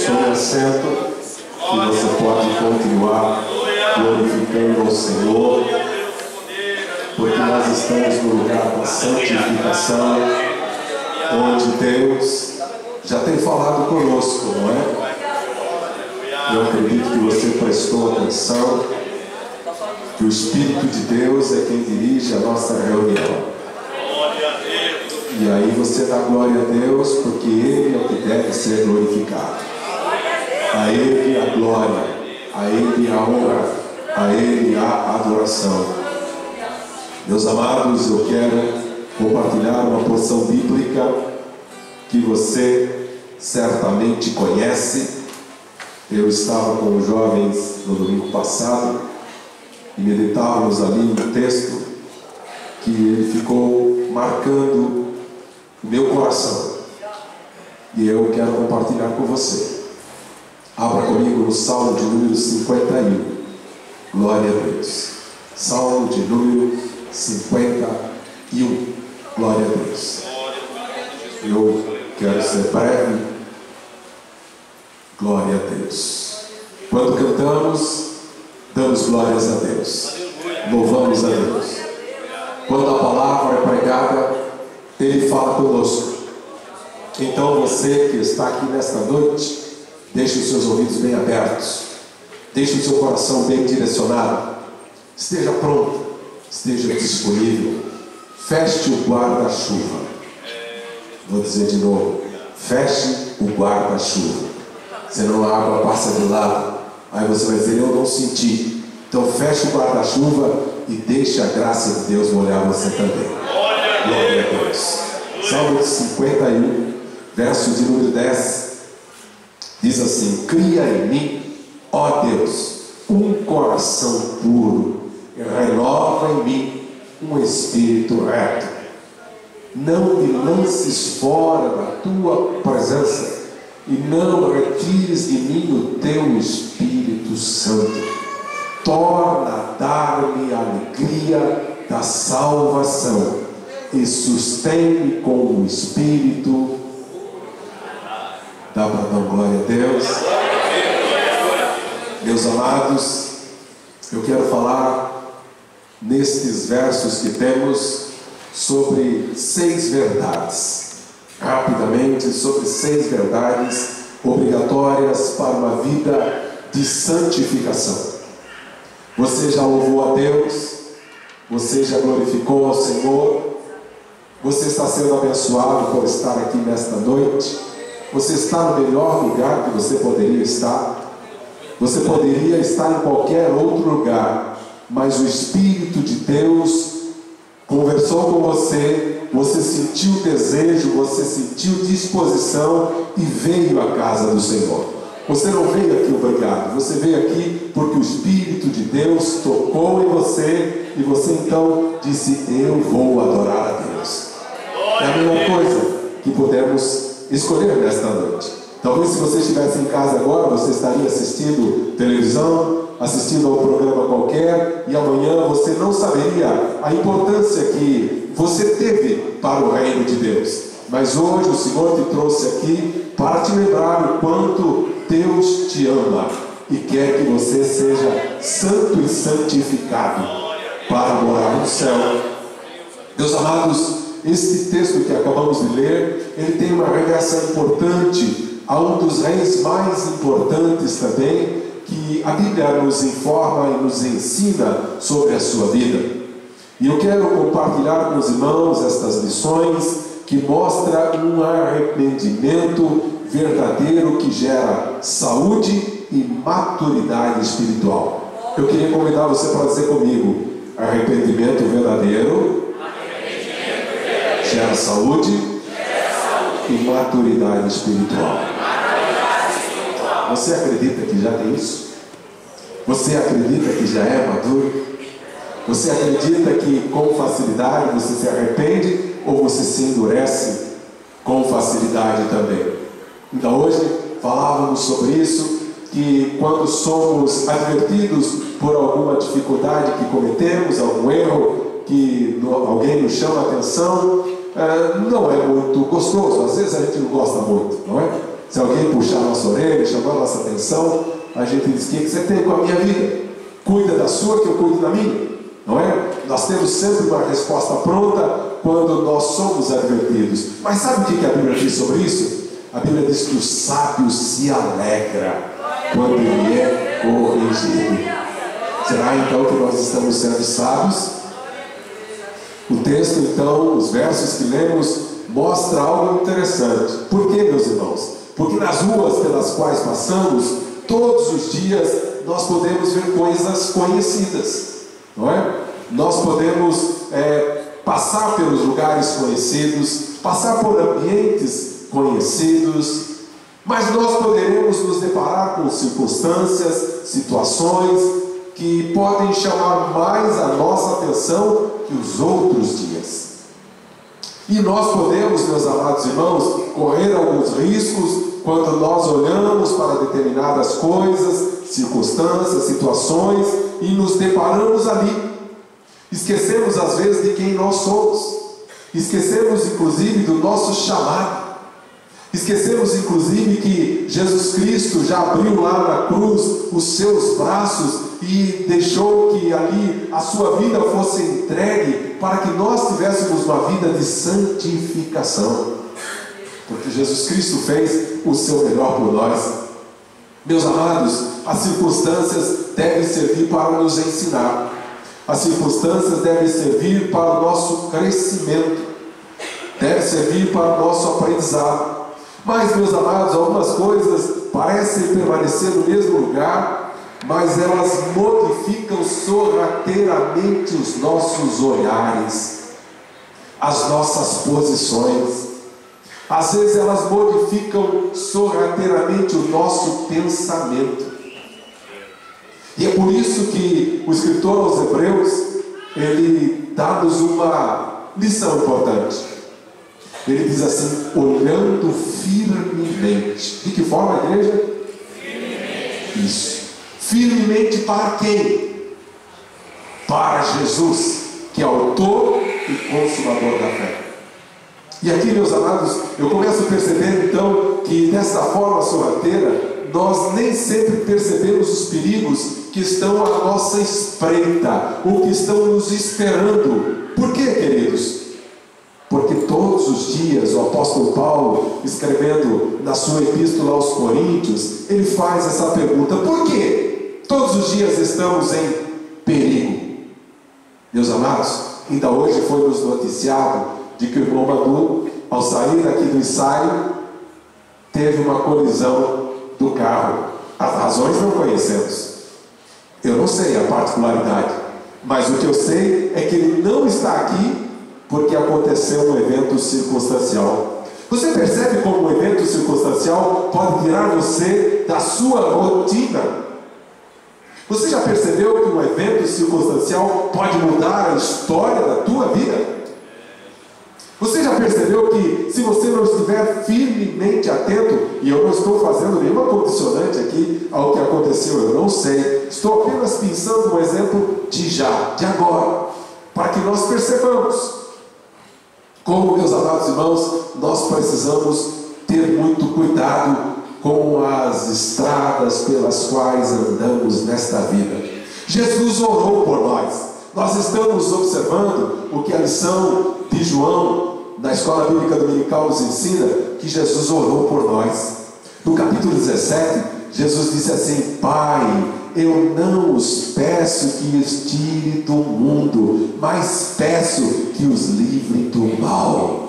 Tome assento e você pode continuar glorificando ao Senhor, porque nós estamos no lugar da santificação, onde Deus já tem falado conosco, não é? Eu acredito que você prestou atenção, que o Espírito de Deus é quem dirige a nossa reunião. E aí você dá glória a Deus, porque Ele é o que deve ser glorificado. A Ele a glória, a Ele a honra, a Ele a adoração. Meus amados, eu quero compartilhar uma porção bíblica que você certamente conhece. Eu estava com os jovens no domingo passado e meditávamos ali no texto que ele ficou marcando o meu coração, e eu quero compartilhar com você. Abra comigo no Salmo de número 51. Glória a Deus. Salmo de número 51. Glória a Deus. Eu quero ser breve. Glória a Deus. Quando cantamos, damos glórias a Deus, louvamos a Deus. Quando a palavra é pregada, Ele fala conosco. Então você que está aqui nesta noite, deixe os seus ouvidos bem abertos, deixe o seu coração bem direcionado, esteja pronto, esteja disponível. Feche o guarda-chuva. Vou dizer de novo: feche o guarda-chuva, senão a água passa de lado. Aí você vai dizer: eu não senti. Então feche o guarda-chuva e deixe a graça de Deus molhar você também. Glória a Deus. Salmo 51, verso de número 10, diz assim: cria em mim, ó Deus, um coração puro, e renova em mim um espírito reto. Não me lances fora da tua presença, e não retires de mim o teu Espírito Santo. Torna a dar-me a alegria da salvação, e sustente-me com o Espírito. Dá para dar glória a Deus? Meus amados, eu quero falar nestes versos que temos sobre 6 verdades, rapidamente, sobre 6 verdades obrigatórias para uma vida de santificação. Você já louvou a Deus? Você já glorificou ao Senhor? Você está sendo abençoado por estar aqui nesta noite? Você está no melhor lugar que você poderia estar? Você poderia estar em qualquer outro lugar, mas o Espírito de Deus conversou com você, você sentiu desejo, você sentiu disposição e veio à casa do Senhor. Você não veio aqui obrigado, você veio aqui porque o Espírito de Deus tocou em você e você então disse: eu vou adorar a Deus. É a melhor coisa que podemos escolher nesta noite. Talvez se você estivesse em casa agora, você estaria assistindo televisão, assistindo a um programa qualquer, e amanhã você não saberia a importância que você teve para o reino de Deus. Mas hoje o Senhor te trouxe aqui para te lembrar o quanto Deus te ama e quer que você seja santo e santificado para morar no céu. Meus amados, este texto que acabamos de ler, ele tem uma revelação importante a um dos reis mais importantes também, que a Bíblia nos informa e nos ensina sobre a sua vida. E eu quero compartilhar com os irmãos estas lições que mostram um arrependimento verdadeiro que gera saúde e maturidade espiritual. Eu queria convidar você para dizer comigo: arrependimento verdadeiro gera saúde e maturidade espiritual. Você acredita que já tem isso? Você acredita que já é maduro? Você acredita que com facilidade você se arrepende, ou você se endurece com facilidade também? Então hoje falávamos sobre isso, que quando somos advertidos por alguma dificuldade que cometemos, algum erro que alguém nos chama a atenção, não é muito gostoso. Às vezes a gente não gosta muito, não é? Se alguém puxar a nossa orelha, chamar a nossa atenção, a gente diz: o que você tem com a minha vida? Cuida da sua, que eu cuido da minha. Não é? Nós temos sempre uma resposta pronta quando nós somos advertidos. Mas sabe o que a Bíblia diz sobre isso? A Bíblia diz que o sábio se alegra quando ele é corrigido. Será então que nós estamos sendo sábios? O texto então, os versos que lemos, mostra algo interessante. Por quê, meus irmãos? Porque nas ruas pelas quais passamos, todos os dias nós podemos ver coisas conhecidas, não é? Nós podemos passar pelos lugares conhecidos, passar por ambientes conhecidos, mas nós poderemos nos deparar com circunstâncias, situações que podem chamar mais a nossa atenção que os outros dias. E nós podemos, meus amados irmãos, correr alguns riscos quando nós olhamos para determinadas coisas, circunstâncias, situações e nos deparamos ali. Esquecemos às vezes de quem nós somos, esquecemos inclusive do nosso chamado, esquecemos inclusive que Jesus Cristo já abriu lá na cruz os seus braços e deixou que ali a sua vida fosse entregue para que nós tivéssemos uma vida de santificação, porque Jesus Cristo fez o seu melhor por nós. Meus amados, as circunstâncias devem servir para nos ensinar, as circunstâncias devem servir para o nosso crescimento, devem servir para o nosso aprendizado. Mas, meus amados, algumas coisas parecem permanecer no mesmo lugar, mas elas modificam sorrateiramente os nossos olhares, as nossas posições. Às vezes elas modificam sorrateiramente o nosso pensamento. E é por isso que o escritor aos Hebreus, ele dá-nos uma lição importante. Ele diz assim: olhando firmemente. De que forma, igreja? Firmemente. Isso. Firmemente para quem? Para Jesus, que é autor e consumador da fé. E aqui, meus amados, eu começo a perceber então que dessa forma sorrateira, nós nem sempre percebemos os perigos que estão à nossa espreita, ou que estão nos esperando. Por quê, queridos? Porque todos os dias o apóstolo Paulo, escrevendo na sua epístola aos Coríntios, ele faz essa pergunta: por quê todos os dias estamos em perigo? Meus amados, ainda hoje foi nos noticiado de que o irmão Manu, ao sair daqui do ensaio, teve uma colisão do carro. As razões não conhecemos, eu não sei a particularidade, mas o que eu sei é que ele não está aqui porque aconteceu um evento circunstancial. Você percebe como um evento circunstancial pode tirar você da sua rotina? Você já percebeu que um evento circunstancial pode mudar a história da tua vida? Você já percebeu que se você não estiver firmemente atento, e eu não estou fazendo nenhuma condicionante aqui ao que aconteceu, eu não sei, estou apenas pensando um exemplo de já, de agora, para que nós percebamos como, meus amados irmãos, nós precisamos ter muito cuidado com as estradas pelas quais andamos nesta vida. Jesus orou por nós. Nós estamos observando o que a lição de João, na Escola Bíblica Dominical, nos ensina, que Jesus orou por nós. No capítulo 17, Jesus disse assim: Pai, eu não os peço que os tire do mundo, mas peço que os livre do mal.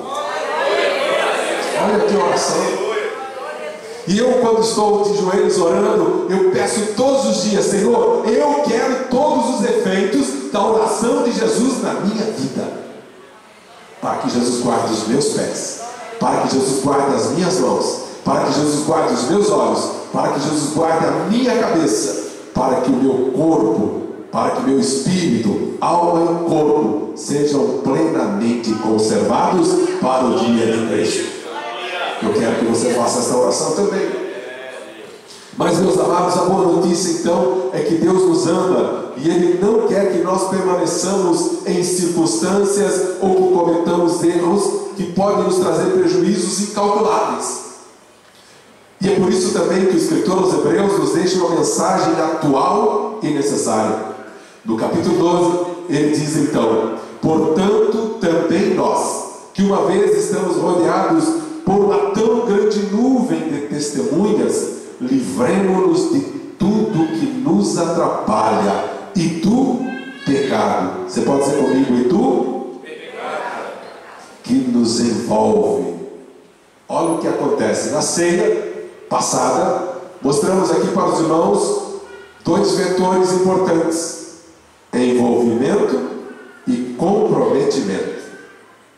Olha que oração. E eu, quando estou de joelhos orando, eu peço todos os dias: Senhor, eu quero todos os efeitos da oração de Jesus na minha vida, para que Jesus guarde os meus pés, para que Jesus guarde as minhas mãos, para que Jesus guarde os meus olhos, para que Jesus guarde a minha cabeça, para que o meu corpo, para que o meu espírito, alma e corpo sejam plenamente conservados para o dia de Cristo. Eu quero que você faça esta oração também. Mas, meus amados, a boa notícia então é que Deus nos ama e Ele não quer que nós permaneçamos em circunstâncias ou que cometamos erros que podem nos trazer prejuízos incalculáveis. E é por isso também que o escritor aos Hebreus nos deixa uma mensagem atual e necessária. No capítulo 12, ele diz então: portanto, também nós, que uma vez estamos rodeados por uma tão grande nuvem de testemunhas, livremo-nos de tudo que nos atrapalha e do pecado. Você pode dizer comigo: e do pecado que nos envolve. Olha o que acontece. Na ceia passada, mostramos aqui para os irmãos dois vetores importantes: envolvimento e comprometimento.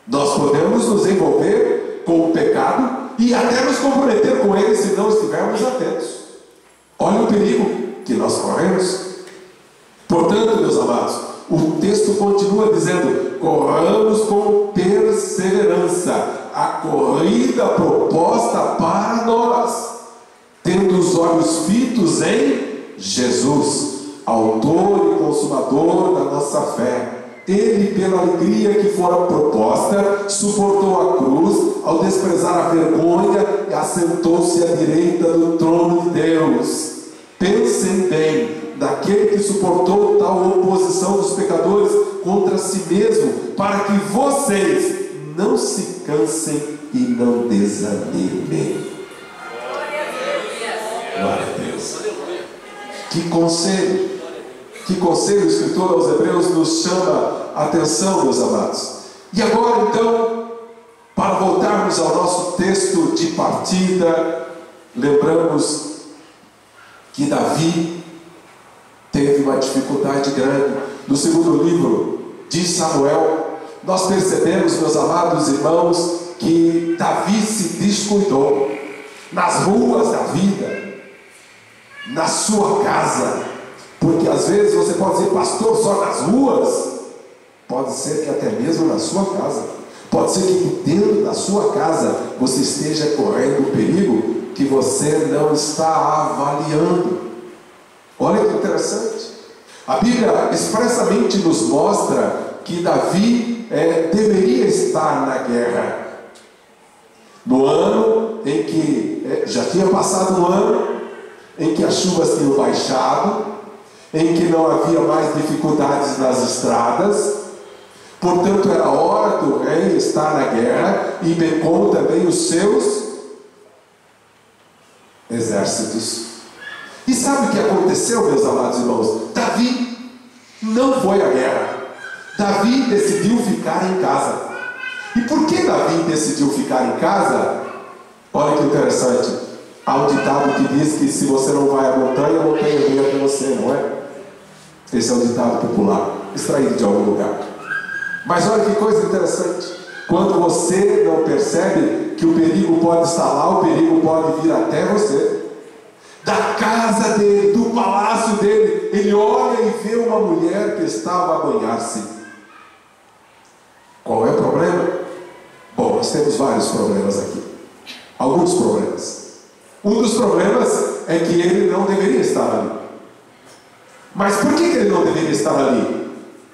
Nós podemos nos envolver com o pecado e até nos comprometer com ele se não estivermos atentos. Olha o perigo que nós corremos. Portanto, meus amados, o texto continua dizendo: corramos com perseverança a corrida proposta para nós, tendo os olhos fitos em Jesus, autor e consumador da nossa fé. Ele, pela alegria que fora proposta, suportou a cruz, ao desprezar a vergonha, e assentou-se à direita do trono de Deus. Pensem bem daquele que suportou tal oposição dos pecadores contra si mesmo, para que vocês não se cansem e não desanimem. Glória a Deus. Que conselho! Que conselho o escritor aos Hebreus nos chama a atenção, meus amados. E agora então, para voltarmos ao nosso texto de partida, lembramos que Davi teve uma dificuldade grande. No segundo livro de Samuel, nós percebemos, meus amados irmãos, que Davi se descuidou nas ruas da vida, na sua casa. Porque às vezes você pode dizer: pastor, só nas ruas? Pode ser que até mesmo na sua casa. Pode ser que dentro da sua casa você esteja correndo um perigo que você não está avaliando. Olha que interessante. A Bíblia expressamente nos mostra que Davi deveria estar na guerra. No ano em que já tinha passado um ano, em que as chuvas tinham baixado, em que não havia mais dificuldades nas estradas. Portanto, era hora do rei estar na guerra, e bem como também os seus exércitos. E sabe o que aconteceu, meus amados irmãos? Davi não foi à guerra. Davi decidiu ficar em casa. E por que Davi decidiu ficar em casa? Olha que interessante. Há um ditado que diz que se você não vai à montanha, a montanha vem até você, não é? Esse é um ditado popular, extraído de algum lugar. Mas olha que coisa interessante. Quando você não percebe que o perigo pode estar lá, o perigo pode vir até você. Da casa dele, do palácio dele, ele olha e vê uma mulher que estava a banhar-se. Qual é o problema? Bom, nós temos vários problemas aqui. Alguns problemas. Um dos problemas é que ele não deveria estar ali. Mas por que ele não deveria estar ali?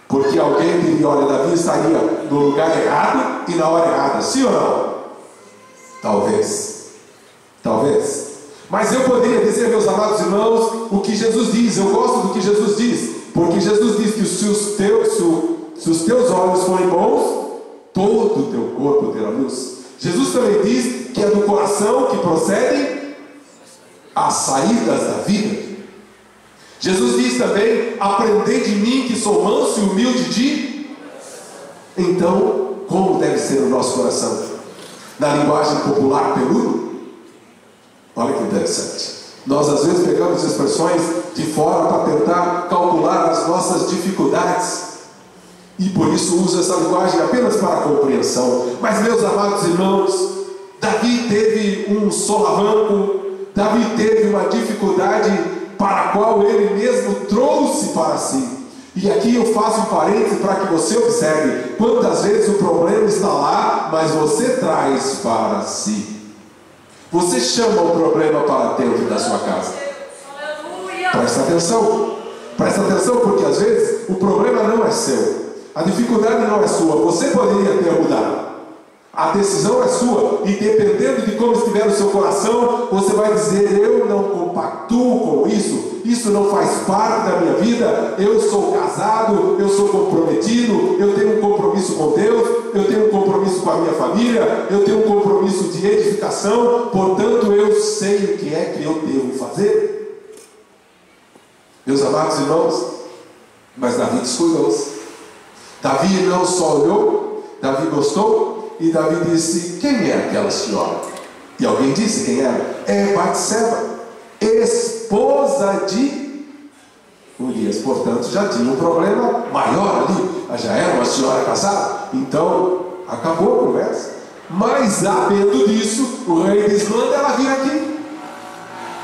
Porque alguém diria: olha, Davi estaria no lugar errado e na hora errada. Sim ou não? Talvez. Talvez. Mas eu poderia dizer, meus amados irmãos, o que Jesus diz. Eu gosto do que Jesus diz. Porque Jesus diz que se os teus olhos forem bons, todo o teu corpo terá luz. Jesus também diz que é do coração que procedem as saídas da vida. Jesus diz também: aprendei de mim que sou manso e humilde de... Então, como deve ser o nosso coração? Na linguagem popular, peludo? Olha que interessante. Nós às vezes pegamos expressões de fora para tentar calcular as nossas dificuldades, e por isso uso essa linguagem apenas para a compreensão. Mas, meus amados irmãos, Davi teve um solavanco, Davi teve uma dificuldade para a qual ele mesmo trouxe para si. E aqui eu faço um parêntese para que você observe quantas vezes o problema está lá, mas você traz para si. Você chama o problema para dentro da sua casa. Presta atenção. Presta atenção, porque às vezes o problema não é seu. A dificuldade não é sua. Você poderia ter mudado. A decisão é sua, e dependendo de como estiver o seu coração, você vai dizer: eu não compactuo com isso não faz parte da minha vida, eu sou casado, eu sou comprometido, eu tenho um compromisso com Deus, eu tenho um compromisso com a minha família, eu tenho um compromisso de edificação, portanto eu sei o que é que eu devo fazer. Meus amados irmãos, mas Davi descuidou-se. Davi não só olhou, Davi gostou, e Davi disse: quem é aquela senhora? E alguém disse quem era. É Batseba, esposa de Urias. Portanto, já tinha um problema maior ali. Já era uma senhora casada. Então, acabou a conversa. Mas, sabendo disso, o rei diz: manda ela vir aqui.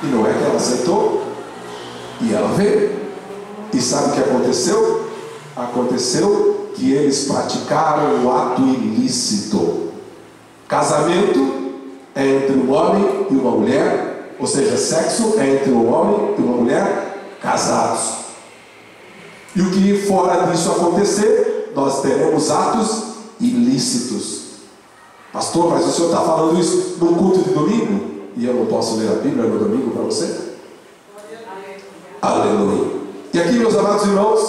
E não é que ela aceitou. E ela veio. E sabe o que aconteceu? Aconteceu que eles praticaram o ato ilícito. Casamento é entre um homem e uma mulher, ou seja, sexo é entre um homem e uma mulher casados. E o que fora disso acontecer, nós teremos atos ilícitos. Pastor, mas o senhor está falando isso num culto de domingo? E eu não posso ler a Bíblia no domingo para você? Aleluia. E aqui, meus amados irmãos,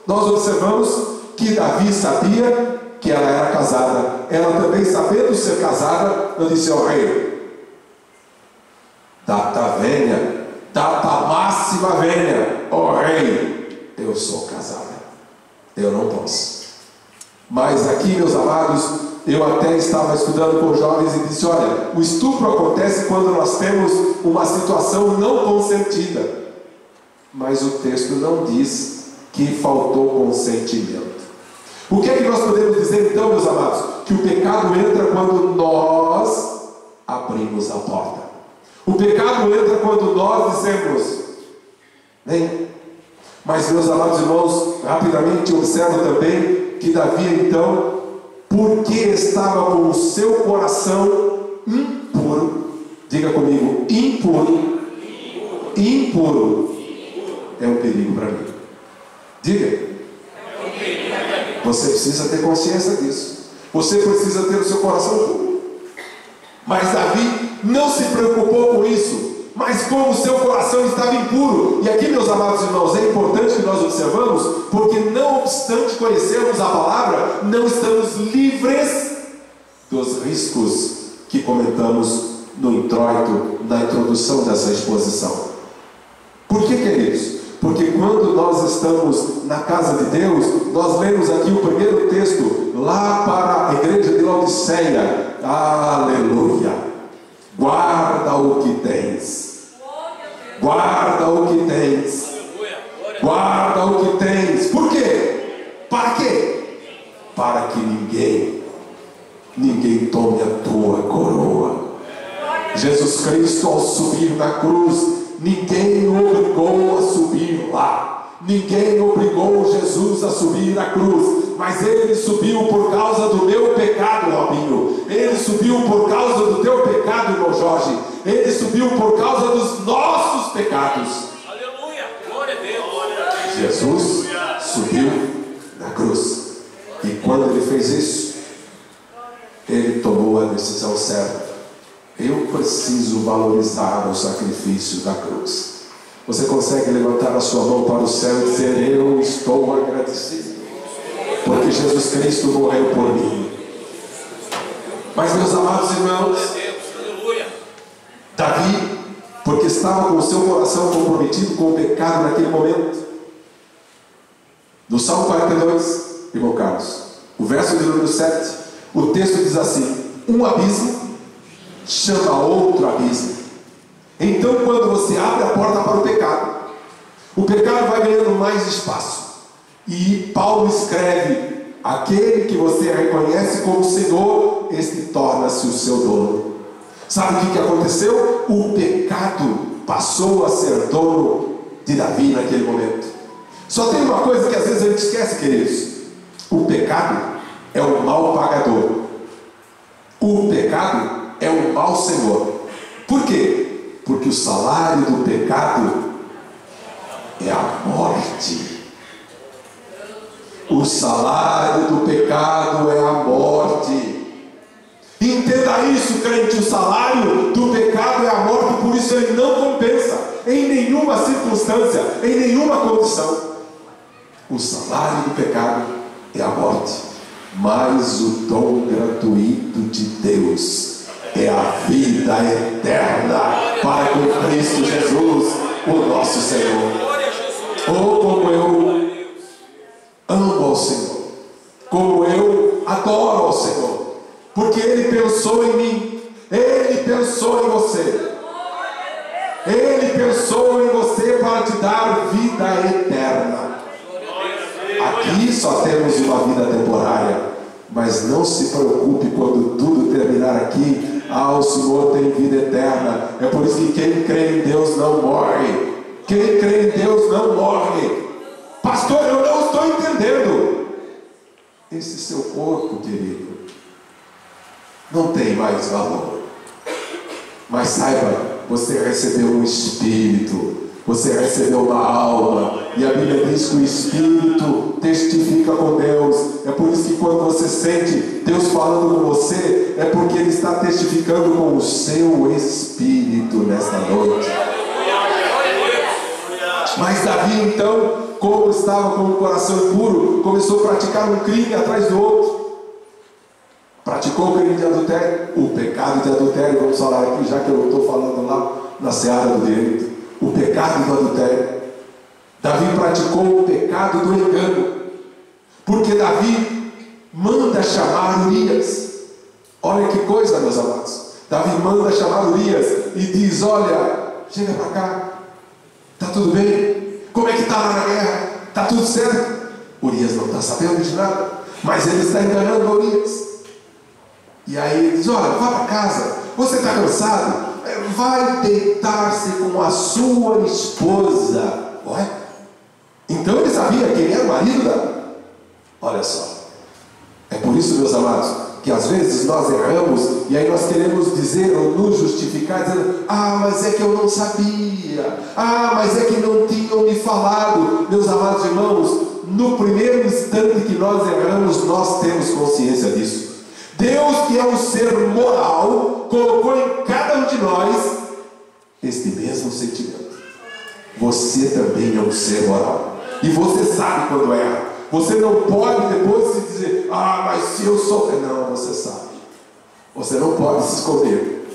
nós observamos que Davi sabia que ela era casada. Ela também, sabendo ser casada, não disse ao rei: data venha, data máxima venha, ó rei, eu sou casada, eu não posso. Mas aqui, meus amados, eu até estava estudando com jovens e disse: olha, o estupro acontece quando nós temos uma situação não consentida. Mas o texto não diz que faltou consentimento. O que é que nós podemos dizer então, meus amados? Que o pecado entra quando nós abrimos a porta. O pecado entra quando nós dizemos: nem. Mas, meus amados irmãos, rapidamente observo também que Davi então, porque estava com o seu coração impuro, diga comigo, impuro, impuro, é um perigo para mim. Diga. Você precisa ter consciência disso. Você precisa ter o seu coração puro. Mas Davi não se preocupou com isso. Mas como o seu coração estava impuro. E aqui, meus amados irmãos, é importante que nós observamos, porque não obstante conhecermos a palavra, não estamos livres dos riscos que comentamos no introito, na introdução dessa exposição. Por que, queridos? Porque quando nós estamos na casa de Deus, nós lemos aqui o primeiro texto, lá para a igreja de Laodiceia. Aleluia! Guarda o que tens. Guarda o que tens. Guarda o que tens. Por quê? Para quê? Para que ninguém tome a tua coroa. Jesus Cristo, ao subir na cruz, ninguém o obrigou a subir lá. Ninguém obrigou Jesus a subir na cruz. Mas Ele subiu por causa do meu pecado, Robinho. Ele subiu por causa do teu pecado, irmão Jorge. Ele subiu por causa dos nossos pecados. Aleluia, glória a Deus. Jesus subiu na cruz. E quando Ele fez isso, Ele tomou a decisão certa. Eu preciso valorizar o sacrifício da cruz. Você consegue levantar a sua mão para o céu e dizer: eu estou agradecido, porque Jesus Cristo morreu por mim. Mas, meus amados irmãos, Davi, porque estava com o seu coração comprometido com o pecado naquele momento, no Salmo 42, irmão Carlos, o verso de número 7, o texto diz assim: um abismo chama outro abismo. Então, quando você abre a porta para o pecado vai ganhando mais espaço. E Paulo escreve: aquele que você reconhece como Senhor, este torna-se o seu dono. Sabe o que aconteceu? O pecado passou a ser dono de Davi naquele momento. Só tem uma coisa que às vezes a gente esquece, queridos: o pecado é o mal pagador. O pecado é o mau senhor. Por quê? Porque o salário do pecado é a morte. O salário do pecado é a morte. Entenda isso, crente, o salário do pecado é a morte, por isso ele não compensa, em nenhuma circunstância, em nenhuma condição. O salário do pecado é a morte, mas o dom gratuito de Deus é a vida eterna para com Cristo Jesus, o nosso Senhor. Oh, como eu amo ao Senhor, como eu adoro ao Senhor, porque Ele pensou em mim, Ele pensou em você, Ele pensou em você para te dar vida eterna. Aqui só temos uma vida temporária, mas não se preocupe quando tudo terminar aqui. O Senhor tem vida eterna. É por isso que quem crê em Deus não morre. Quem crê em Deus não morre. Pastor, eu não estou entendendo. Esse seu corpo, querido, não tem mais valor. Mas saiba, você recebeu um espírito, você recebeu uma alma, e a Bíblia diz que o espírito testifica com Deus. É por isso que quando você sente Deus falando com você, é porque Ele está testificando com o seu espírito nesta noite. Mas Davi, então, como estava com o coração impuro, começou a praticar um crime atrás do outro. Praticou o crime de adultério, o pecado de adultério. Vamos falar aqui, já que eu estou falando lá na seara do direito, o pecado do adultério. Davi praticou o pecado do engano, porque Davi manda chamar Urias. Olha que coisa, meus amados. Davi manda chamar Urias e diz: olha, chega para cá, está tudo bem? Como é que está lá na guerra? Está tudo certo? Urias não está sabendo de nada, mas ele está enganando Urias. E aí ele diz: olha, vá para casa, você está cansado? Vai deitar-se com a sua esposa. Olha, então ele sabia quem era o marido dela. Olha só, é por isso, meus amados, que às vezes nós erramos e aí nós queremos dizer ou nos justificar dizendo: mas é que eu não sabia, mas é que não tinham me falado. Meus amados irmãos, no primeiro instante que nós erramos, nós temos consciência disso. Deus, que é um ser moral, colocou em cada um de nós este mesmo sentimento. Você também é um ser moral, e você sabe quando erra. Você não pode depois se dizer: mas se eu sou... Não, você sabe. Você não pode se esconder.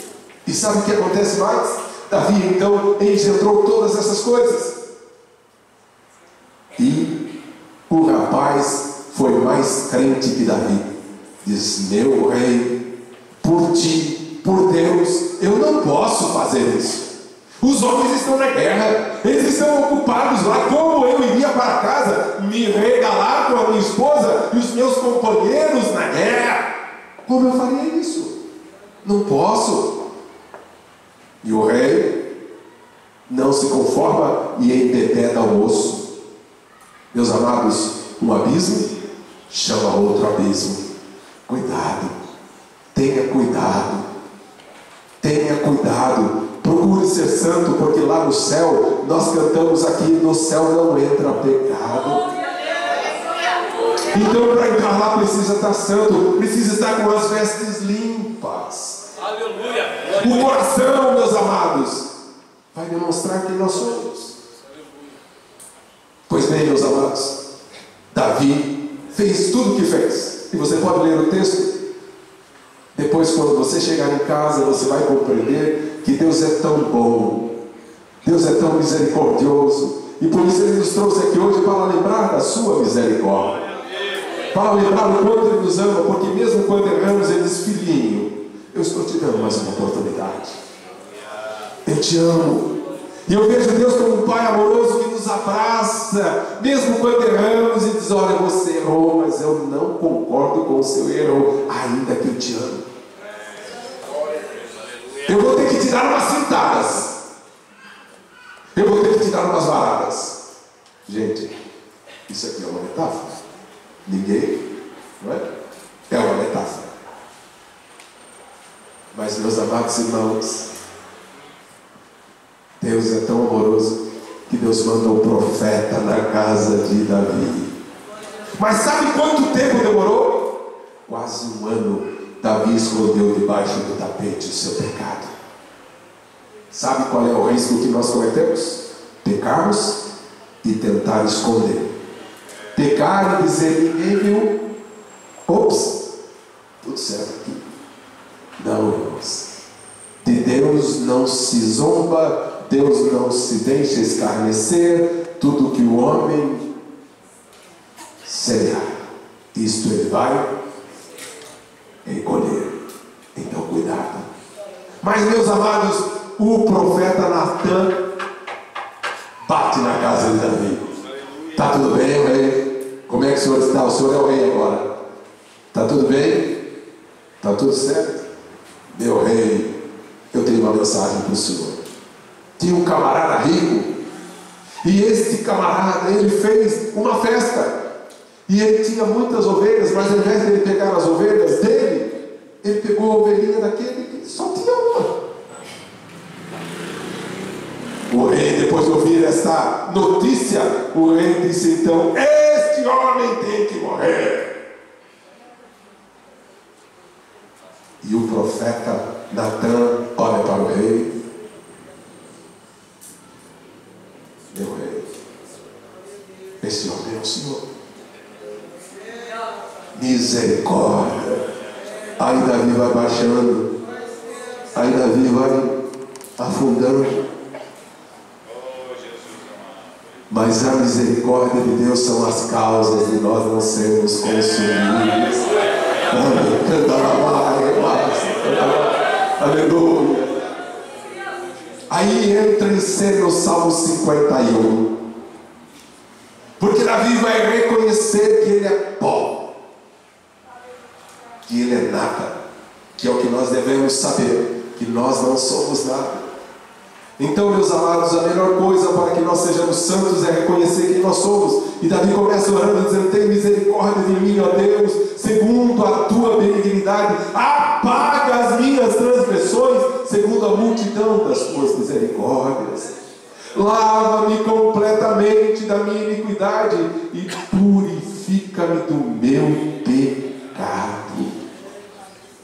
E sabe o que acontece mais? Davi então engendrou todas essas coisas, e o rapaz foi mais crente que Davi. Diz: meu rei, por ti, por Deus, eu não posso fazer isso. Os homens estão na guerra, eles estão ocupados lá. Como eu iria para casa me regalar com a minha esposa e os meus companheiros na guerra? Como eu faria isso? Não posso. E o rei não se conforma e embebeda o osso. Meus amados, um abismo chama outro abismo. Cuidado, tenha cuidado, tenha cuidado. Procure ser santo, porque lá no céu, nós cantamos aqui: no céu não entra pecado. Então, para entrar lá, precisa estar santo, precisa estar com as vestes limpas. Aleluia. O coração, meus amados, vai demonstrar quem nós somos. Pois bem, meus amados, Davi fez tudo o que fez. E você pode ler o texto. Depois, quando você chegar em casa, você vai compreender que Deus é tão bom, Deus é tão misericordioso, e por isso Ele nos trouxe aqui hoje para lembrar da sua misericórdia, para lembrar o quanto Ele nos ama, porque mesmo quando erramos, Ele diz: filhinho, eu estou te dando mais uma oportunidade, eu te amo. E eu vejo Deus como um Pai amoroso que nos abraça, mesmo quando erramos, e diz: olha, você errou, mas eu não concordo com o seu erro, ainda que eu te amo. Eu vou ter que te dar umas cintadas, eu vou ter que te dar umas varadas. Gente, isso aqui é uma metáfora. Ninguém, não é? É uma metáfora. Mas, meus amados irmãos, Deus é tão amoroso que Deus manda um profeta na casa de Davi. Mas sabe quanto tempo demorou? Quase um ano. Davi escondeu debaixo do tapete o seu pecado. Sabe qual é o risco que nós cometemos? Pecarmos e tentar esconder. Pecar e dizer: ninguém viu. Ops, tudo certo aqui. Não, irmãos. De Deus não se zomba, Deus não se deixa escarnecer. Tudo que o homem semear, isto ele vai recolher. Então cuidado. Mas, meus amados, o profeta Natan bate na casa de Davi. Está tudo bem, rei? Como é que o senhor está? O senhor é o rei agora. Está tudo bem? Está tudo certo? Meu rei, eu tenho uma mensagem para o senhor. Tinha um camarada rico, e este camarada, ele fez uma festa, e ele tinha muitas ovelhas, mas ao invés de ele pegar as ovelhas dele, ele pegou a ovelhinha daquele que só tinha uma. O rei, depois de ouvir esta notícia, o rei disse: então, este homem tem que morrer. E o profeta Natan olha para o rei: meu rei, este homem é o Senhor. Misericórdia. Aí Davi vai baixando, aí Davi vai afundando. Mas a misericórdia de Deus são as causas de nós não sermos consumidos. Aleluia. Aí entra em cena o Salmo 51. Porque Davi vai reconhecer que ele é pó, que ele é nada, que é o que nós devemos saber, que nós não somos nada. Então, meus amados, a melhor coisa para que nós sejamos santos é reconhecer quem nós somos. E Davi começa orando dizendo: tem misericórdia de mim, ó Deus, segundo a tua benignidade, apaga as minhas transgressões, segundo a multidão das tuas misericórdias. Lava-me completamente da minha iniquidade e purifica-me do meu pecado.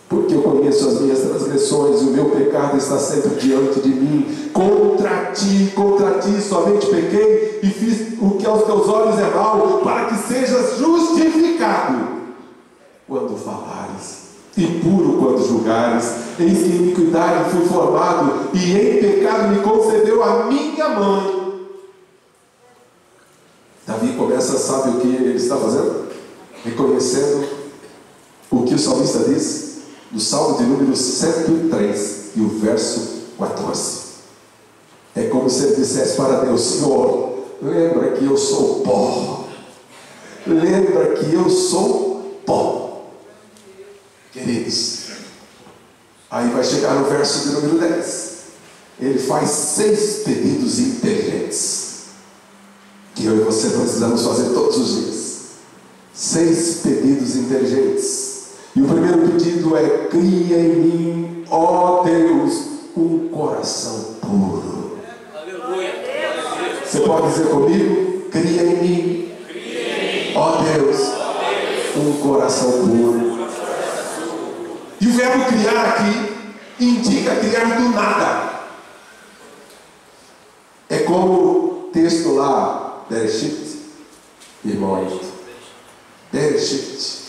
Porque eu conheço as minhas transgressões e o meu pecado está sempre diante de mim. Contra ti somente pequei e fiz o que aos teus olhos é mal, para que sejas justificado quando falares e puro quando julgares. Eis que em iniquidade fui formado e em pecado me concedeu a minha mãe. Davi começa, sabe o que ele está fazendo? Reconhecendo o que o salmista diz no Salmo de número 103 e o verso 14. É como se ele dissesse para Deus: Senhor, lembra que eu sou pó. Lembra que eu sou pó. Queridos, aí vai chegar no verso de número 10. Ele faz 6 pedidos inteligentes que eu e você precisamos fazer todos os dias. 6 pedidos inteligentes. E o primeiro pedido é: cria em mim, ó Deus, um coração puro. Aleluia. Você pode dizer comigo? Cria em mim, ó Deus, um coração puro. E o verbo criar aqui indica criar do nada. É como o texto lá, Bereshit, irmão, Bereshit,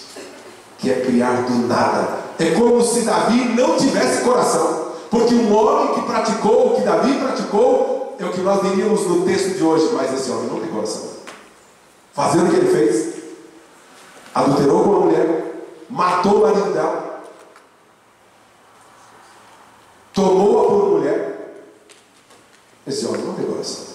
que é criar do nada. É como se Davi não tivesse coração, porque um homem que praticou o que Davi praticou é o que nós diríamos no texto de hoje: mas esse homem não tem coração. Fazendo o que ele fez, adulterou com a mulher, matou o marido dela, tomou-a por mulher. Esse homem não tem coração.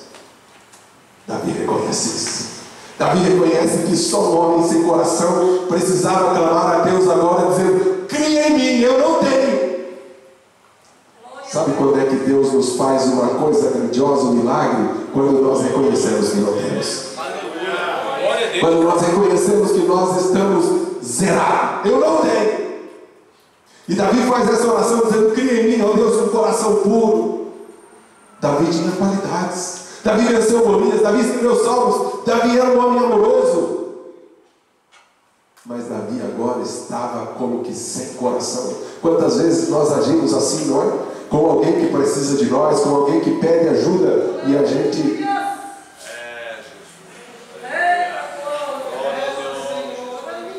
Davi reconhece isso. Davi reconhece que só um homem sem coração precisava clamar a Deus agora, dizendo: cria em mim, eu não tenho. Sabe quando é que Deus nos faz uma coisa grandiosa, um milagre? Quando nós reconhecemos que não temos. Quando nós reconhecemos que nós estamos zerados. Eu não tenho. E Davi faz essa oração dizendo: cria em mim, ó Deus, um coração puro. Davi tinha qualidades. Davi venceu Golias, Davi escreveu salmos, Davi era um homem amoroso. Mas Davi agora estava como que sem coração. Quantas vezes nós agimos assim, não é? Com alguém que precisa de nós, com alguém que pede ajuda, e a gente...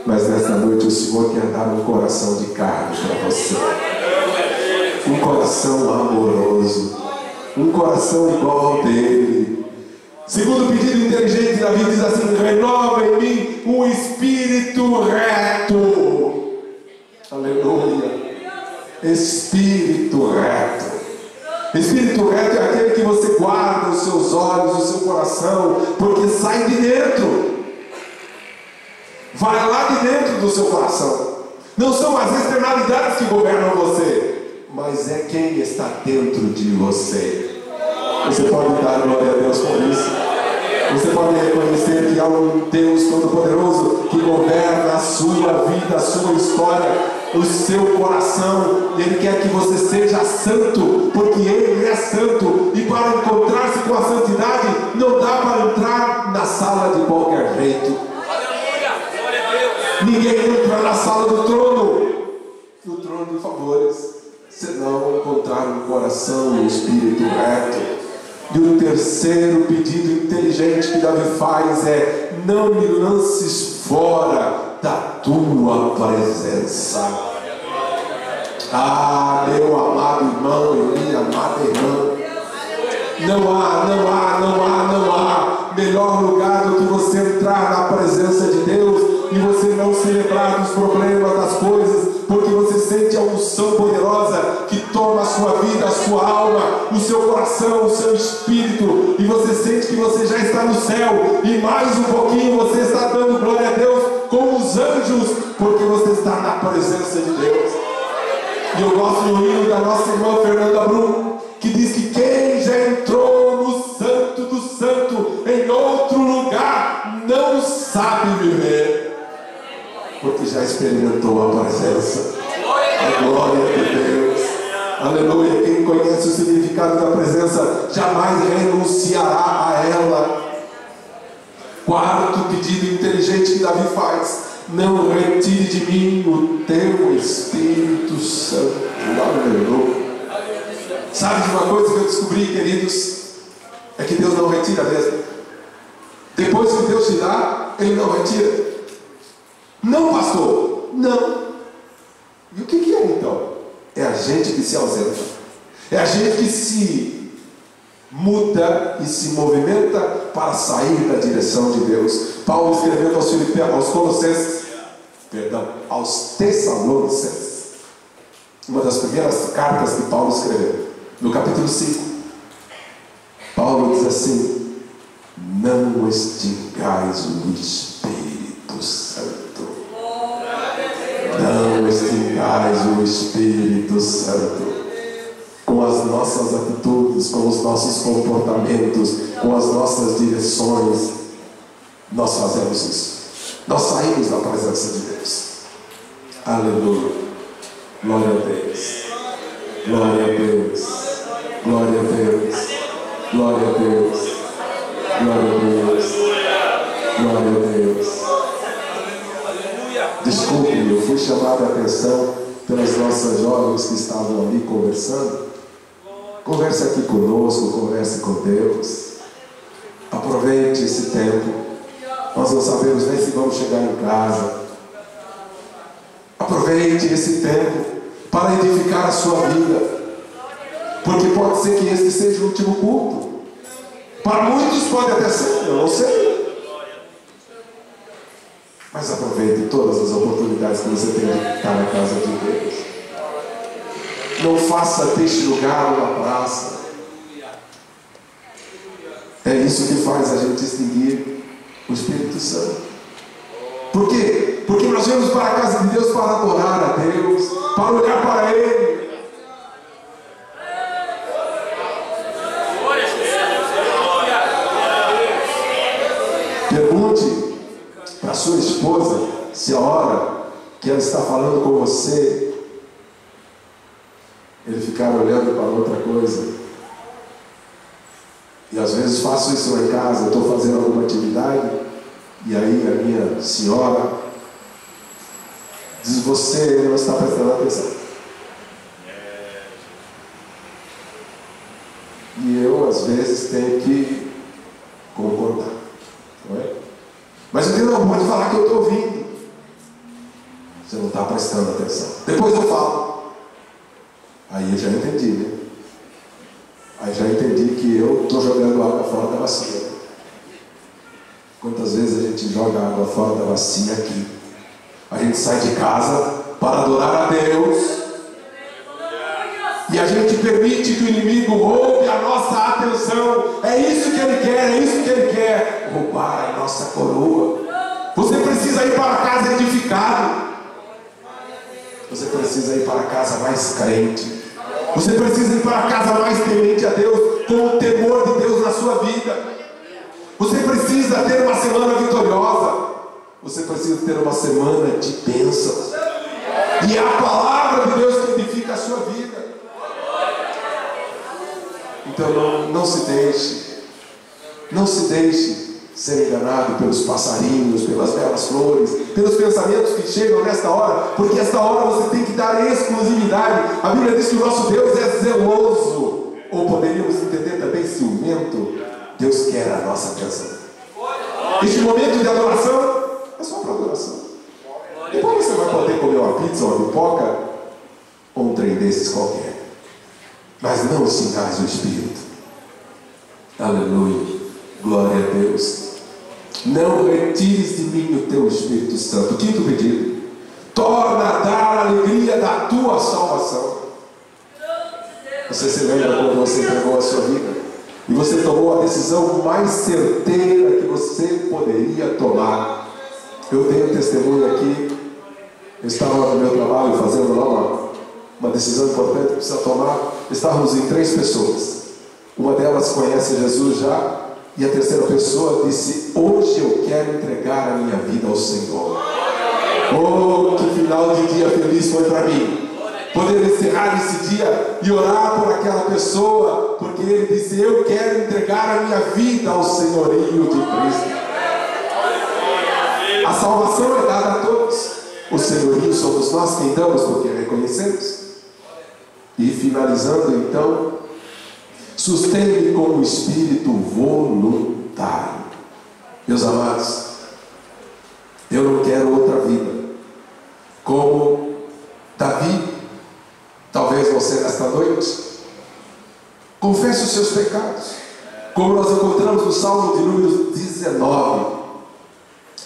Mas nesta noite o Senhor quer dar um coração de carne para você. Um coração amoroso. Um coração igual ao dele. Segundo pedido inteligente, Davi diz assim: renova em mim um espírito reto. Aleluia. Espírito reto. Espírito reto é aquele que você guarda os seus olhos, o seu coração, porque sai de dentro. Vai lá de dentro do seu coração. Não são as externalidades que governam você, mas é quem está dentro de você. Você pode dar glória a Deus por isso. Você pode reconhecer que há um Deus Todo-Poderoso que governa a sua vida, a sua história, o seu coração. Ele quer que você seja santo, porque Ele é santo. E para encontrar-se com a santidade, não dá para entrar na sala de qualquer jeito. Ninguém entra na sala do trono de favores, senão encontrar um coração e um espírito reto. E o terceiro pedido inteligente que Davi faz é: não me lances fora da tua presença. Ah, meu amado irmão e minha amada irmã, não há melhor lugar do que você entrar na presença de Deus e você não se lembrar dos problemas, das coisas, porque você sente a unção poderosa que toma a sua vida, a sua alma, o seu coração, o seu espírito, e você sente que você já está no céu, e mais um pouquinho você está dando glória a Deus com os anjos, porque você está na presença de Deus. E eu gosto do hino da nossa irmã Fernanda Brum, que diz que quem já entrou no Santo do Santo em outro lugar não sabe viver, porque já experimentou a presença, a glória de Deus. Aleluia. Quem conhece o significado da presença jamais renunciará a ela. Quarto pedido inteligente que Davi faz: não retire de mim o teu Espírito Santo. Aleluia. Sabe de uma coisa que eu descobri, queridos? É que Deus não retira mesmo. Depois que Deus te dá, Ele não retira. Não, pastor, não. E o que é então? É a gente que se ausenta. É a gente que se muda e se movimenta para sair da direção de Deus. Paulo escrevendo aos Tessalonicenses, uma das primeiras cartas que Paulo escreveu, no capítulo 5, Paulo diz assim: não extingais o Espírito Santo. Não extingais o Espírito Santo. Com as nossas atitudes, com os nossos comportamentos, com as nossas direções, nós fazemos isso. Nós saímos da presença de Deus. Aleluia. Glória a Deus. Glória a Deus. Glória a Deus. Glória a Deus. Glória a Deus. Glória a Deus. Desculpe, eu fui chamado a atenção pelas nossas jovens que estavam ali conversando. Converse aqui conosco, converse com Deus. Aproveite esse tempo. Nós não sabemos nem se vamos chegar em casa. Aproveite esse tempo para edificar a sua vida, porque pode ser que este seja o último culto. Para muitos pode até ser, eu não sei. Mas aproveite todas as oportunidades que você tem de estar na casa de Deus. Não faça deste lugar uma praça. É isso que faz a gente distinguir o Espírito Santo. Por quê? Porque nós viemos para a casa de Deus para adorar a Deus, para olhar para Ele. Pergunte para a sua esposa se a hora que ela está falando com você, ele ficar olhando para outra coisa. E às vezes faço isso lá em casa, estou fazendo alguma atividade, e aí a minha senhora diz: você não está prestando atenção. E eu, às vezes, tenho que concordar, não é? Mas eu não pode falar que eu estou ouvindo. Você não está prestando atenção. Depois eu falo. Aí eu já entendi, né? Aí já entendi que eu estou jogando água fora da bacia. Quantas vezes a gente joga água fora da bacia aqui? A gente sai de casa para adorar a Deus, e a gente permite que o inimigo roube a nossa atenção. É isso que ele quer, é isso que ele quer. Roubar a nossa coroa. Você precisa ir para casa edificado. Você precisa ir para casa mais crente. Você precisa ir para casa mais temente a Deus, com o temor de Deus na sua vida. Você precisa ter uma semana vitoriosa. Você precisa ter uma semana de bênçãos. E é a palavra de Deus que edifica a sua vida. Então não se deixe ser enganado pelos passarinhos, pelas belas flores, pelos pensamentos que chegam nesta hora, porque esta hora você tem que dar exclusividade. A Bíblia diz que o nosso Deus é zeloso, ou poderíamos entender também ciumento. Deus quer a nossa atenção. Este momento de adoração é só para adoração. Depois você vai poder comer uma pizza, uma pipoca, ou um trem desses qualquer, mas não os sinais do Espírito. Aleluia, glória a Deus. Não retires de mim o teu Espírito Santo. Quinto pedido: torna a dar a alegria da tua salvação. Você se lembra quando você entregou a sua vida e você tomou a decisão mais certeira que você poderia tomar? Eu tenho testemunho aqui. Eu estava no meu trabalho fazendo lá uma decisão importante que precisa tomar. Estávamos em 3 pessoas. Uma delas conhece Jesus já, e a terceira pessoa disse: hoje eu quero entregar a minha vida ao Senhor. Oh, que final de dia feliz foi para mim poder encerrar esse dia e orar por aquela pessoa, porque ele disse: eu quero entregar a minha vida ao senhorio de Cristo. A salvação é dada a todos. O senhorio somos nós quem damos, porque reconhecemos. E finalizando então, sustente com o espírito voluntário. Meus amados, eu não quero outra vida como Davi. Talvez você nesta noite confesse os seus pecados, como nós encontramos no Salmo de número 19.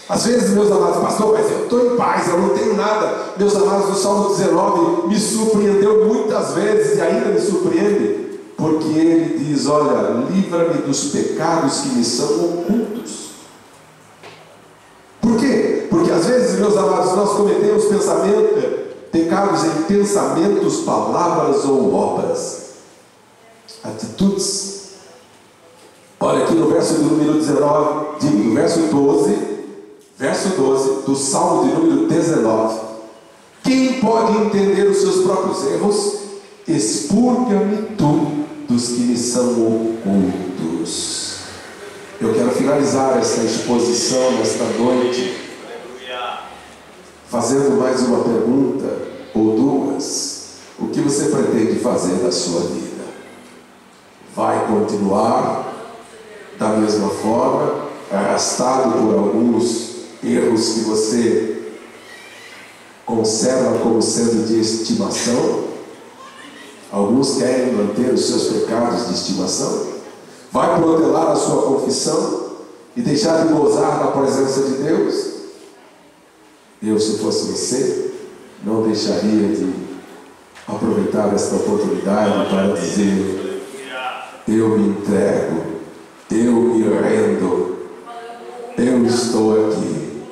Às vezes, meus amados, pastor, mas eu estou em paz, eu não tenho nada. Meus amados, o Salmo 19 me surpreendeu muitas vezes e ainda me surpreende, porque ele diz: olha, livra-me dos pecados que me são ocultos. Por quê? Porque às vezes, meus amados, nós cometemos pecados em pensamentos, palavras ou obras, atitudes. Olha aqui no verso de número 19, no verso 12 do Salmo de número 19: quem pode entender os seus próprios erros? Expurga-me tu dos que me são ocultos. Eu quero finalizar esta exposição nesta noite fazendo mais uma pergunta ou duas. O que você pretende fazer da sua vida? Vai continuar da mesma forma, arrastado por alguns erros que você conserva como sendo de estimação? Alguns querem manter os seus pecados de estimação. Vai protelar a sua confissão e deixar de gozar da presença de Deus? Eu, se fosse você, não deixaria de aproveitar esta oportunidade para dizer: eu me entrego, eu me rendo, eu estou aqui.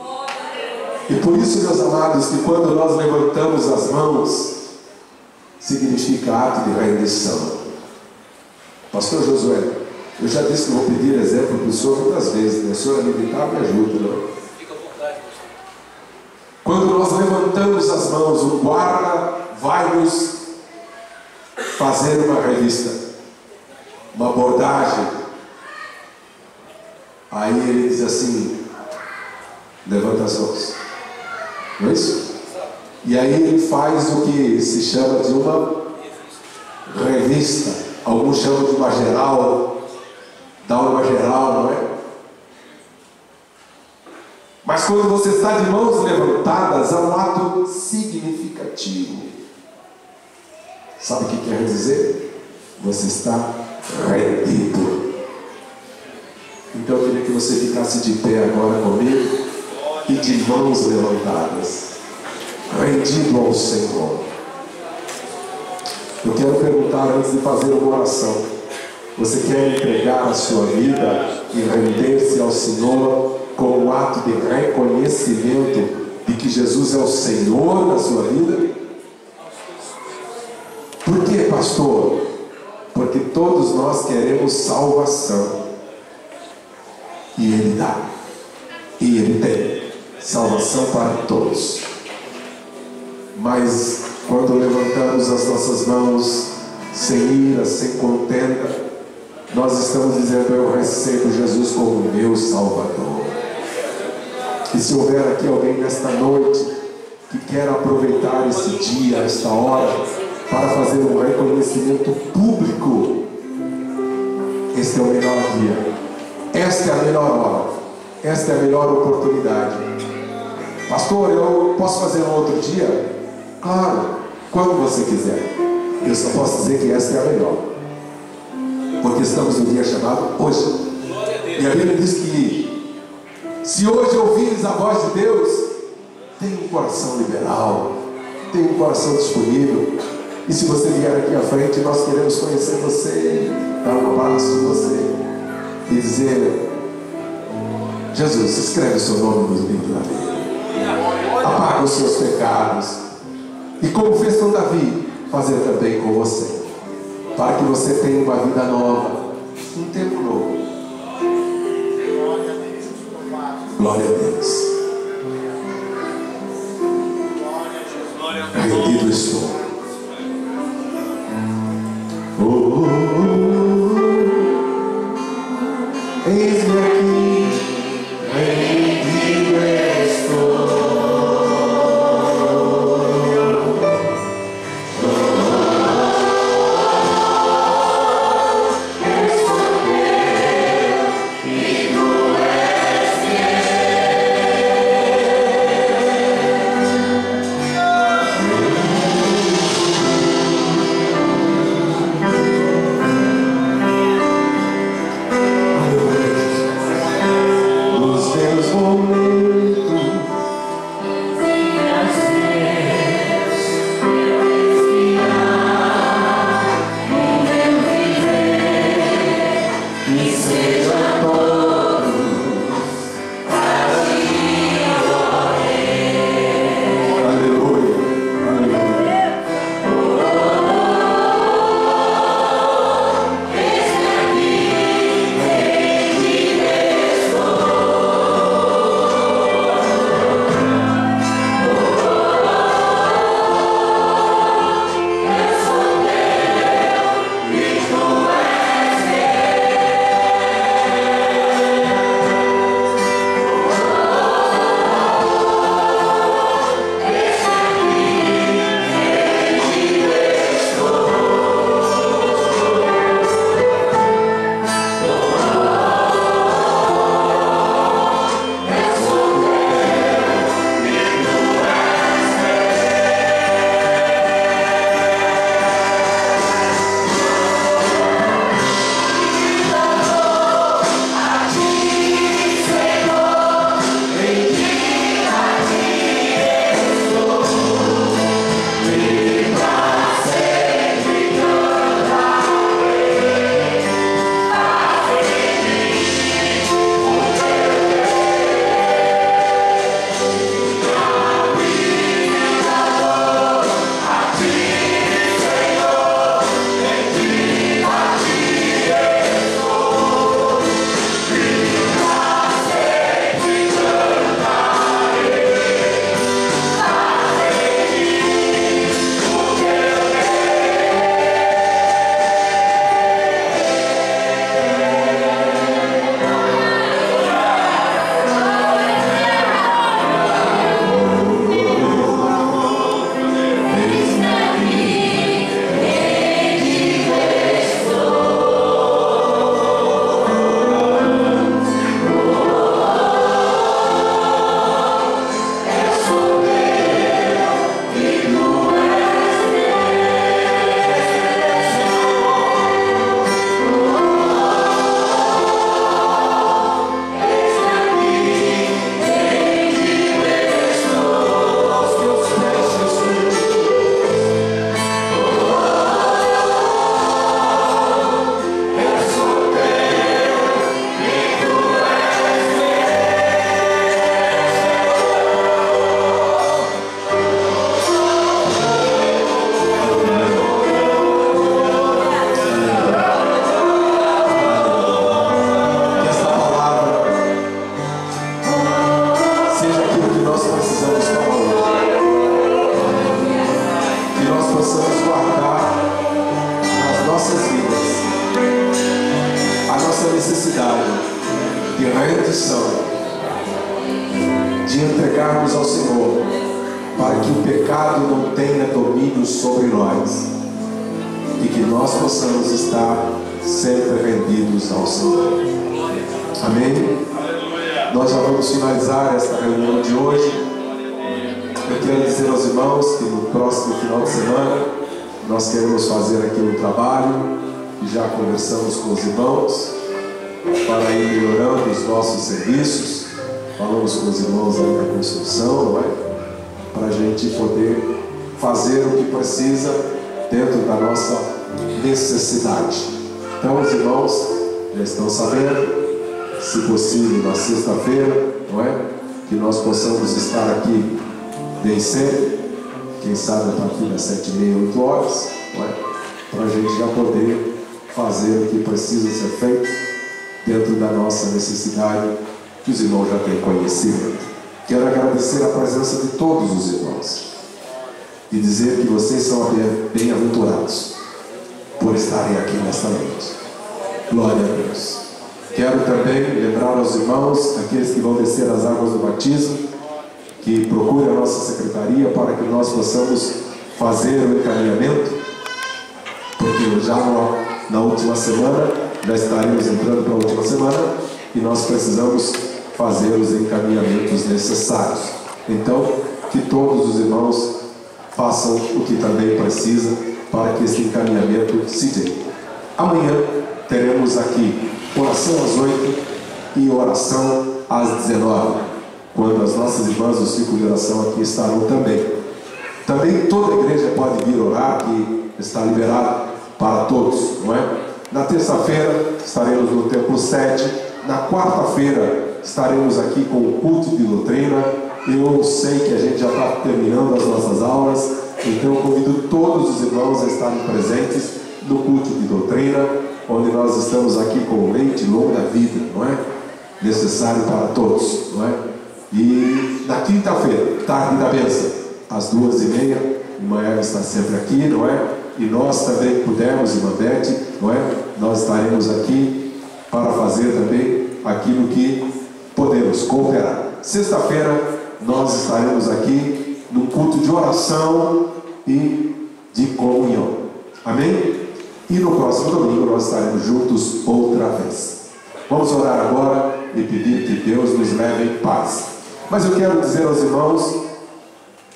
E por isso, meus amados, que quando nós levantamos as mãos, significa ato de rendição. Pastor Josué, eu já disse que vou pedir exemplo para o senhor muitas vezes, né? O senhor é militar, me ajuda, não? Fica à vontade, pastor. Quando nós levantamos as mãos, o guarda vai nos fazer uma revista, uma abordagem. Aí ele diz assim: levanta as mãos. Não é isso? E aí ele faz o que se chama de uma revista. Alguns chamam de uma geral, dá uma geral, não é? Mas quando você está de mãos levantadas, é um ato significativo. Sabe o que quer dizer? Você está rendido. Então eu queria que você ficasse de pé agora comigo e de mãos levantadas, rendido ao Senhor. Eu quero perguntar antes de fazer uma oração: você quer entregar a sua vida e render-se ao Senhor como um ato de reconhecimento de que Jesus é o Senhor da sua vida? Por quê, pastor? Porque todos nós queremos salvação. E Ele dá. E Ele tem salvação para todos. Mas quando levantamos as nossas mãos sem ira, sem contenda, nós estamos dizendo: eu recebo Jesus como meu Salvador. E se houver aqui alguém nesta noite que quer aproveitar esse dia, esta hora, para fazer um reconhecimento público, este é o melhor dia. Esta é a melhor hora. Esta é a melhor oportunidade. Pastor, eu posso fazer um outro dia? Claro, quando você quiser. Eu só posso dizer que esta é a melhor, porque estamos no dia chamado hoje. E a Bíblia diz que se hoje ouvires a voz de Deus, tenha um coração liberal, tenha um coração disponível. E se você vier aqui à frente, nós queremos conhecer você, dar um abraço em você e dizer: Jesus, escreve o seu nome no livro da vida, apaga os seus pecados, e como fez com Davi, fazer também com você, para que você tenha uma vida nova, um tempo novo. Glória a Deus. Rendido estou. Eis-me aqui, rendido estou. necessidade de rendição, de entregarmos ao Senhor, para que o pecado não tenha domínio sobre nós e que nós possamos estar sempre rendidos ao Senhor. Amém? Nós já vamos finalizar esta reunião de hoje. Eu quero dizer aos irmãos que no próximo final de semana nós queremos fazer aqui um trabalho e já conversamos com os irmãos para ir melhorando os nossos serviços. Falamos com os irmãos aí da construção, não é? Para a gente poder fazer o que precisa dentro da nossa necessidade. Então os irmãos já estão sabendo, se possível na sexta-feira, não é? Que nós possamos estar aqui bem cedo, quem sabe a partir das 7h30, 8 horas, não é? Para a gente já poder fazer o que precisa ser feito dentro da nossa necessidade, que os irmãos já têm conhecimento. Quero agradecer a presença de todos os irmãos e dizer que vocês são bem-aventurados por estarem aqui nesta noite. Glória a Deus. Quero também lembrar aos irmãos, aqueles que vão descer as águas do batismo, que procure a nossa secretaria para que nós possamos fazer o encaminhamento, porque já na última semana, já estaremos entrando para a última semana, e nós precisamos fazer os encaminhamentos necessários. Então, que todos os irmãos façam o que também precisa para que esse encaminhamento se dê. Amanhã teremos aqui oração às 8 e oração às 19, quando as nossas irmãs do círculo de oração aqui estarão também. Também toda a igreja pode vir orar, que está liberado para todos, não é? Na terça-feira estaremos no Templo 7, na quarta-feira estaremos aqui com o culto de doutrina. Eu sei que a gente já está terminando as nossas aulas, então eu convido todos os irmãos a estarem presentes no culto de doutrina, onde nós estamos aqui com o leite longo da vida, não é? Necessário para todos, não é? E na quinta-feira, tarde da bênção, às 2h30, irmã Eva está sempre aqui, não é? E nós também pudermos, irmã Bete, não é? Nós estaremos aqui para fazer também aquilo que podemos cooperar. Sexta-feira nós estaremos aqui no culto de oração e de comunhão. Amém? E no próximo domingo nós estaremos juntos outra vez. Vamos orar agora e pedir que Deus nos leve em paz. Mas eu quero dizer aos irmãos,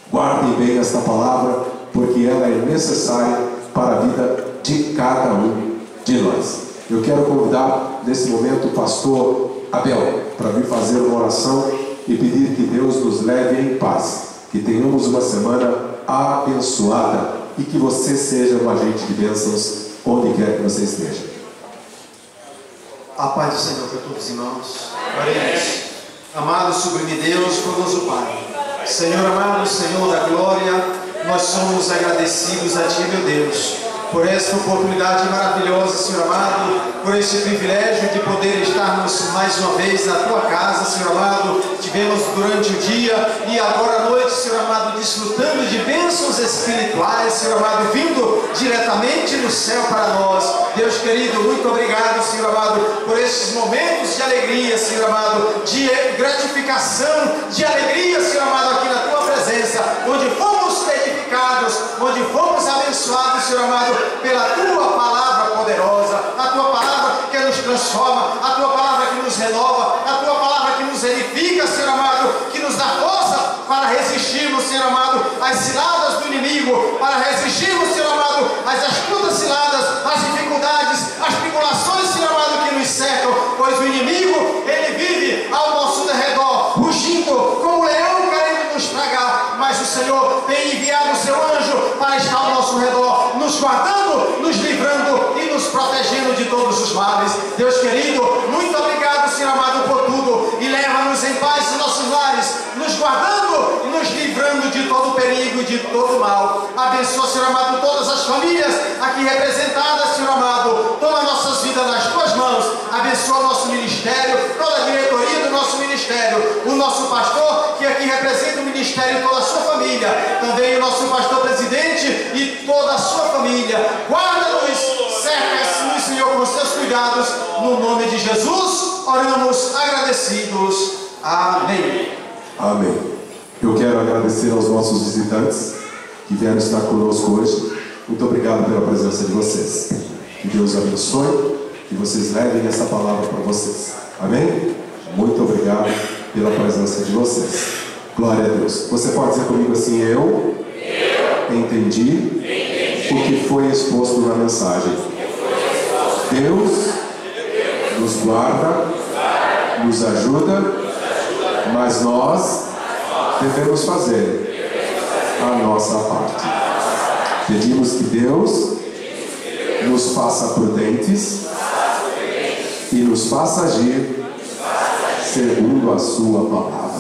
guardem bem esta palavra, porque ela é necessária para a vida de cada um de nós. Eu quero convidar nesse momento o pastor Abel para vir fazer uma oração e pedir que Deus nos leve em paz, que tenhamos uma semana abençoada e que você seja um agente de bênçãos onde quer que você esteja. A paz do Senhor para todos os irmãos. Oremos. Amado sublime Deus, glorioso Pai, Senhor amado, Senhor da glória, nós somos agradecidos a Ti, meu Deus, por esta oportunidade maravilhosa, Senhor amado, por esse privilégio de poder estarmos mais uma vez na Tua casa, Senhor amado. Tivemos durante o dia e agora à noite, Senhor amado, desfrutando de bênçãos espirituais, Senhor amado, vindo diretamente do céu para nós. Deus querido, muito obrigado, Senhor amado, por esses momentos de alegria, Senhor amado, de gratificação, de alegria, Senhor amado, aqui na Tua presença, onde fomos edificados, onde fomos abençoados, Senhor amado, pela Tua palavra poderosa, a Tua palavra que nos transforma, a Tua palavra que nos renova, a Tua palavra que nos edifica, Senhor amado, que nos dá força para resistirmos, Senhor amado, às ciladas do inimigo, para resistirmos, Senhor amado, às astutas ciladas, às dificuldades, às tribulações, Senhor amado, que nos cercam, pois o inimigo, ele vive ao nosso derredor, rugindo como um leão querendo nos tragar, mas o Senhor tem enviado o seu anjo para estar ao nosso redor, nos guardando, nos livrando e nos protegendo de todos os males. Deus querido, muito obrigado, Senhor amado, por tudo, e leva-nos em paz nos nossos lares, nos guardando e nos livrando de todo perigo e de todo mal. Abençoa, Senhor amado, todas as famílias aqui representadas, Senhor amado, toma nossas vidas nas Tuas mãos, abençoa nosso ministério, toda a diretoria do nosso ministério, o nosso pastor, que aqui representa o ministério e toda a sua família, também o nosso pastor presidente e toda a sua família. Guarda-nos, cerca-nos, Senhor, com os Teus cuidados, No nome de Jesus, oramos agradecidos. Amém. Amém. Eu quero agradecer aos nossos visitantes que vieram estar conosco hoje. Muito obrigado pela presença de vocês. Que Deus abençoe, que vocês levem essa palavra para vocês. Amém? Muito obrigado pela presença de vocês. Glória a Deus. Você pode dizer comigo assim: eu entendi o que foi exposto na mensagem. Deus nos guarda, nos ajuda, mas nós devemos fazer a nossa parte. Pedimos que Deus nos faça prudentes e nos faça agir segundo a sua palavra.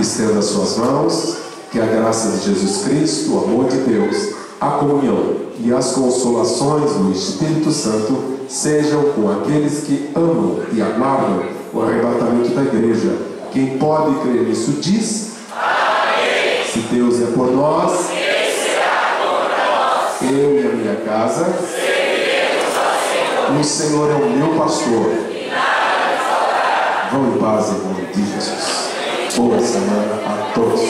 Estenda suas mãos, que a graça de Jesus Cristo, o amor de Deus, a comunhão e as consolações do Espírito Santo sejam com aqueles que amam e aguardam o arrebatamento da igreja. Quem pode crer nisso diz: amém. Se Deus é por nós, quem será contra nós? Eu e a minha casa serviremos ao Senhor. O Senhor é o meu pastor. E nada me faltará. Vão em paz em nome de Jesus. Boa semana a todos.